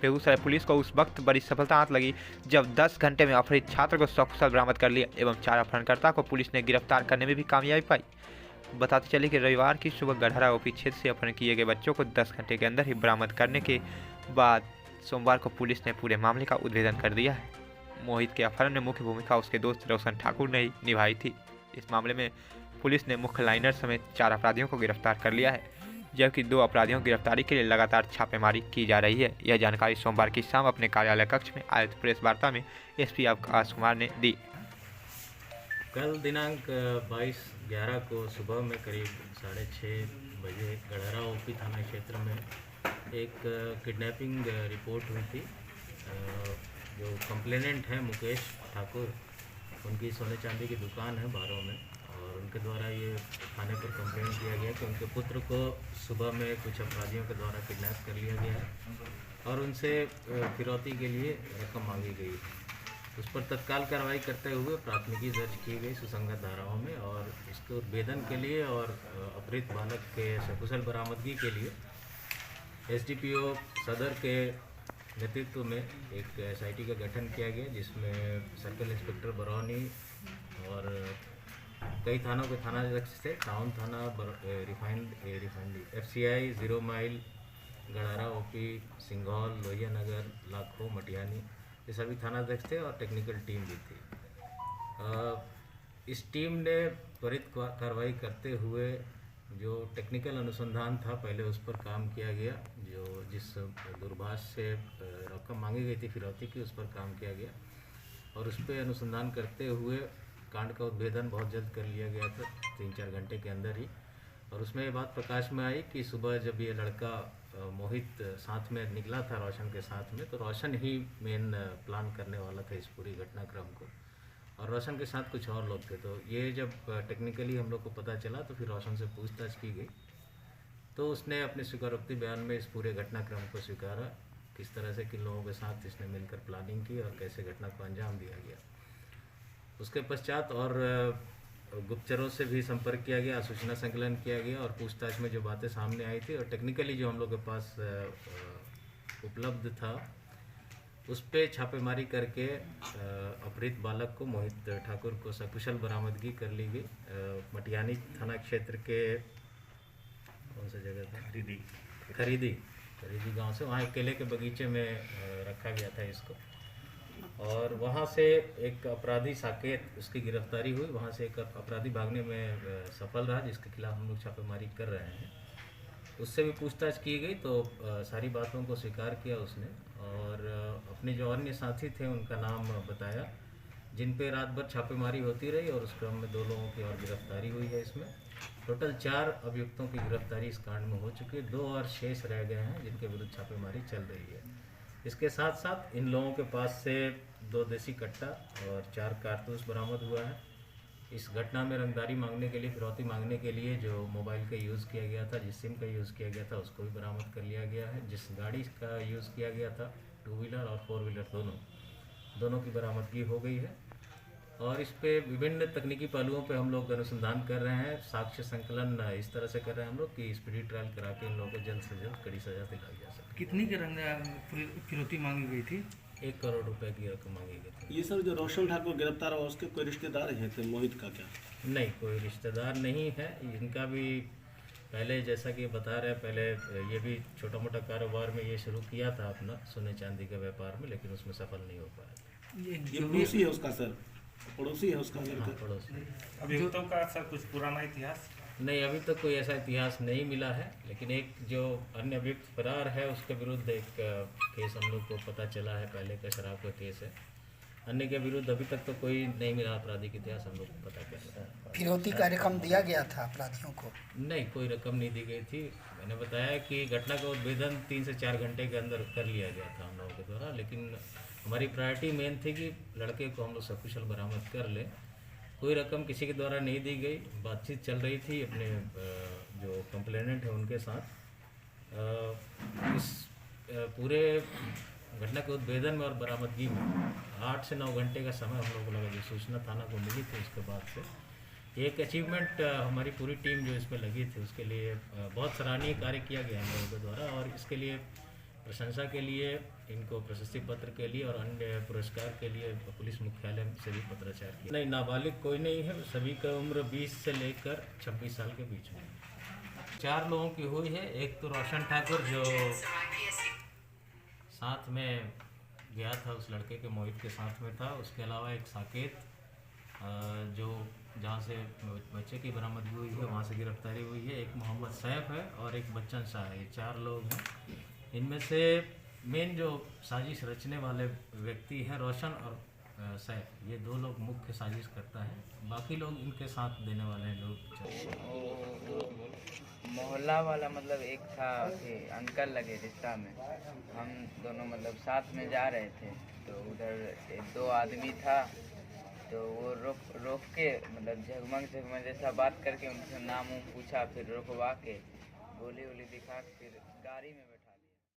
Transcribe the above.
Begusarai police को उस वक्त बड़ी सफलता हाथ लगी जब 10 घंटे में अपहृत छात्र को सकुशल बरामद कर लिया एवं 4 अपहरणकर्ता को पुलिस ने गिरफ्तार करने में भी कामयाबी पाई। बताते चले कि रविवार की सुबह गढ़हरा ओपी क्षेत्र से अपहरण किए गए बच्चों को 10 घंटे के अंदर ही बरामद करने के बाद सोमवार को पुलिस ने पूरे मामले का उद्भेदन कर दिया है। मोहित के अपहरण में मुख्य भूमिका उसके दोस्त रोशन ठाकुर ने ही निभाई थी। इस मामले में पुलिस ने मुख्य लाइनर समेत 4 अपराधियों को गिरफ्तार कर लिया है, जबकि 2 अपराधियों की गिरफ्तारी के लिए लगातार छापेमारी की जा रही है। यह जानकारी सोमवार की शाम अपने कार्यालय कक्ष में आयोजित प्रेस वार्ता में एसपी आकाश कुमार ने दी। कल दिनांक 22/11 को सुबह में करीब 6:30 बजे गढ़हरा ओपी थाना क्षेत्र में एक किडनैपिंग रिपोर्ट हुई थी। जो कंप्लेनेंट हैं मुकेश ठाकुर, उनकी सोने चांदी की दुकान है बारों में, और उनके द्वारा ये थाने पर कंप्लेंट किया गया कि उनके पुत्र को सुबह में कुछ अपराधियों के द्वारा किडनैप कर लिया गया है और उनसे फिरौती के लिए रकम मांगी गई। उस पर तत्काल कार्रवाई करते हुए प्राथमिकी दर्ज की गई सुसंगत धाराओं में, और इसके उद्भेदन के लिए और अपहृत बालक के सकुशल बरामदगी के लिए एसडीपीओ सदर के नेतृत्व में एक एसआईटी का गठन किया गया, जिसमें सर्कल इंस्पेक्टर बरौनी और कई थानों के थानाध्यक्ष थे। टाउन थाना, refined FCI, 0 mile, Garhara OP, Singhaul, Lohia Nagar, लाखों, मटियानी, ये सभी थानाध्यक्ष थे और टेक्निकल टीम भी थी। इस टीम ने त्वरित कार्रवाई करते हुए जो टेक्निकल अनुसंधान था पहले उस पर काम किया गया। जो जिस दूरभाष से रकम मांगी गई थी फिरौती की, उस पर काम किया गया और उस पर अनुसंधान करते हुए कांड का उद्भेदन बहुत जल्द कर लिया गया था, 3-4 घंटे के अंदर ही। और उसमें ये बात प्रकाश में आई कि सुबह जब ये लड़का मोहित साथ में निकला था रोशन के साथ में, तो रोशन ही मेन प्लान करने वाला था इस पूरी घटनाक्रम को, और रोशन के साथ कुछ और लोग थे। तो ये जब टेक्निकली हम लोग को पता चला तो फिर रोशन से पूछताछ की गई, तो उसने अपने स्वीकारोक्ति बयान में इस पूरे घटनाक्रम को स्वीकारा, किस तरह से किन लोगों के साथ इसने मिलकर प्लानिंग की और कैसे घटना को अंजाम दिया गया। उसके पश्चात और गुप्तचरों से भी संपर्क किया गया, सूचना संकलन किया गया और पूछताछ में जो बातें सामने आई थी और टेक्निकली जो हम लोग के पास उपलब्ध था उस पर छापेमारी करके अपहृत बालक को, मोहित ठाकुर को सकुशल बरामदगी कर ली गई। मटियानी थाना क्षेत्र के कौन सा जगह था, खरीदी गांव से, वहाँ एक केले के बगीचे में रखा गया था इसको, और वहाँ से एक अपराधी साकेत, उसकी गिरफ्तारी हुई। वहाँ से एक अपराधी भागने में सफल रहा, जिसके खिलाफ हम लोग छापेमारी कर रहे हैं। उससे भी पूछताछ की गई तो सारी बातों को स्वीकार किया उसने, और अपने जो अन्य साथी थे उनका नाम बताया, जिन पे रात भर छापेमारी होती रही और उस क्रम में 2 लोगों की और गिरफ्तारी हुई है। इसमें टोटल 4 अभियुक्तों की गिरफ्तारी इस कांड में हो चुकी है, 2 और शेष रह गए हैं जिनके विरुद्ध छापेमारी चल रही है। इसके साथ साथ इन लोगों के पास से 2 देसी कट्टा और 4 कारतूस बरामद हुआ है। इस घटना में रंगदारी मांगने के लिए, फिरौती मांगने के लिए जो मोबाइल का यूज़ किया गया था, जिस सिम का यूज़ किया गया था, उसको भी बरामद कर लिया गया है। जिस गाड़ी का यूज़ किया गया था, 2 व्हीलर और 4 व्हीलर दोनों की बरामदगी हो गई है। और इस पे विभिन्न तकनीकी पहलुओं पे हम लोग अनुसंधान कर रहे हैं। साक्ष्य संकलन इस तरह से कर रहे हैं हम लोग कि स्पीडी ट्रायल करा के इन लोगों को जल्द से जल्द कड़ी सजा दिलाई जा सके। कितनी की फिरौती मांगी गई थी? 1 करोड़ रुपए की रकम मांगी गई थी। ये सर जो रोशन ठाकुर गिरफ्तार हुआ, उसके कोई रिश्तेदार हैं थे मोहित का क्या? नहीं, कोई रिश्तेदार नहीं है। इनका भी पहले जैसा कि बता रहे हैं, पहले ये भी छोटा मोटा कारोबार में ये शुरू किया था अपना सोने चांदी के व्यापार में, लेकिन उसमें सफल नहीं हो पाया। ये पड़ोसी है उसका सर, पड़ोसी है उसका सर? हाँ, पड़ोसी। अभियुक्तों का सर कुछ पुराना इतिहास? नहीं, अभी तक कोई ऐसा इतिहास नहीं मिला है, लेकिन एक जो अन्य अभियुक्त फरार है उसके विरुद्ध एक केस हम लोग को पता चला है, पहले का शराब का केस है। अन्य के विरुद्ध अभी तक तो कोई नहीं मिला आपराधिक इतिहास हम लोग को पता चला। फिरौती का रकम दिया गया था अपराधियों को? नहीं, कोई रकम नहीं दी गई थी। मैंने बताया कि घटना का उद्भेदन 3 से 4 घंटे के अंदर कर लिया गया था हम लोगों के द्वारा, लेकिन हमारी प्रायोरिटी मेन थी कि लड़के को हम लोग सकुशल बरामद कर लें। कोई रकम किसी के द्वारा नहीं दी गई। बातचीत चल रही थी अपने जो कंप्लेनेंट है उनके साथ। इस पूरे घटना के उद्भेदन में और बरामदगी में 8 से 9 घंटे का समय हम लोग को लगा। जो सूचना थाना को मिली थी उसके बाद से एक अचीवमेंट हमारी पूरी टीम जो इसमें लगी थी उसके लिए बहुत सराहनीय कार्य किया गया हम लोगों के द्वारा, और इसके लिए प्रशंसा के लिए, इनको प्रशस्ति पत्र के लिए और अन्य पुरस्कार के लिए पुलिस मुख्यालय से भी पत्राचार किया। नहीं, नाबालिग कोई नहीं है, सभी का उम्र 20 से लेकर 26 साल के बीच में। 4 लोगों की हुई है। एक तो रोशन ठाकुर जो साथ में गया था, उस लड़के के मोहित के साथ में था। उसके अलावा एक साकेत जो जहाँ से बच्चे की बरामदगी हुई है वहाँ से गिरफ्तारी हुई है। एक मोहम्मद सैफ है और एक बच्चन शाह है। ये 4 लोग हैं। इनमें से मेन जो साजिश रचने वाले व्यक्ति हैं रोशन और सैफ, ये 2 लोग मुख्य साजिश करता है। बाकी लोग इनके साथ देने वाले लोग। मोहल्ला वाला मतलब एक था कि अंकल लगे रिश्ता में, हम दोनों मतलब साथ में जा रहे थे तो उधर 2 आदमी था तो वो रोक के मतलब झगमग जैसा बात करके उनसे नाम पूछा, फिर रुकवा के गोली दिखा के फिर गाड़ी में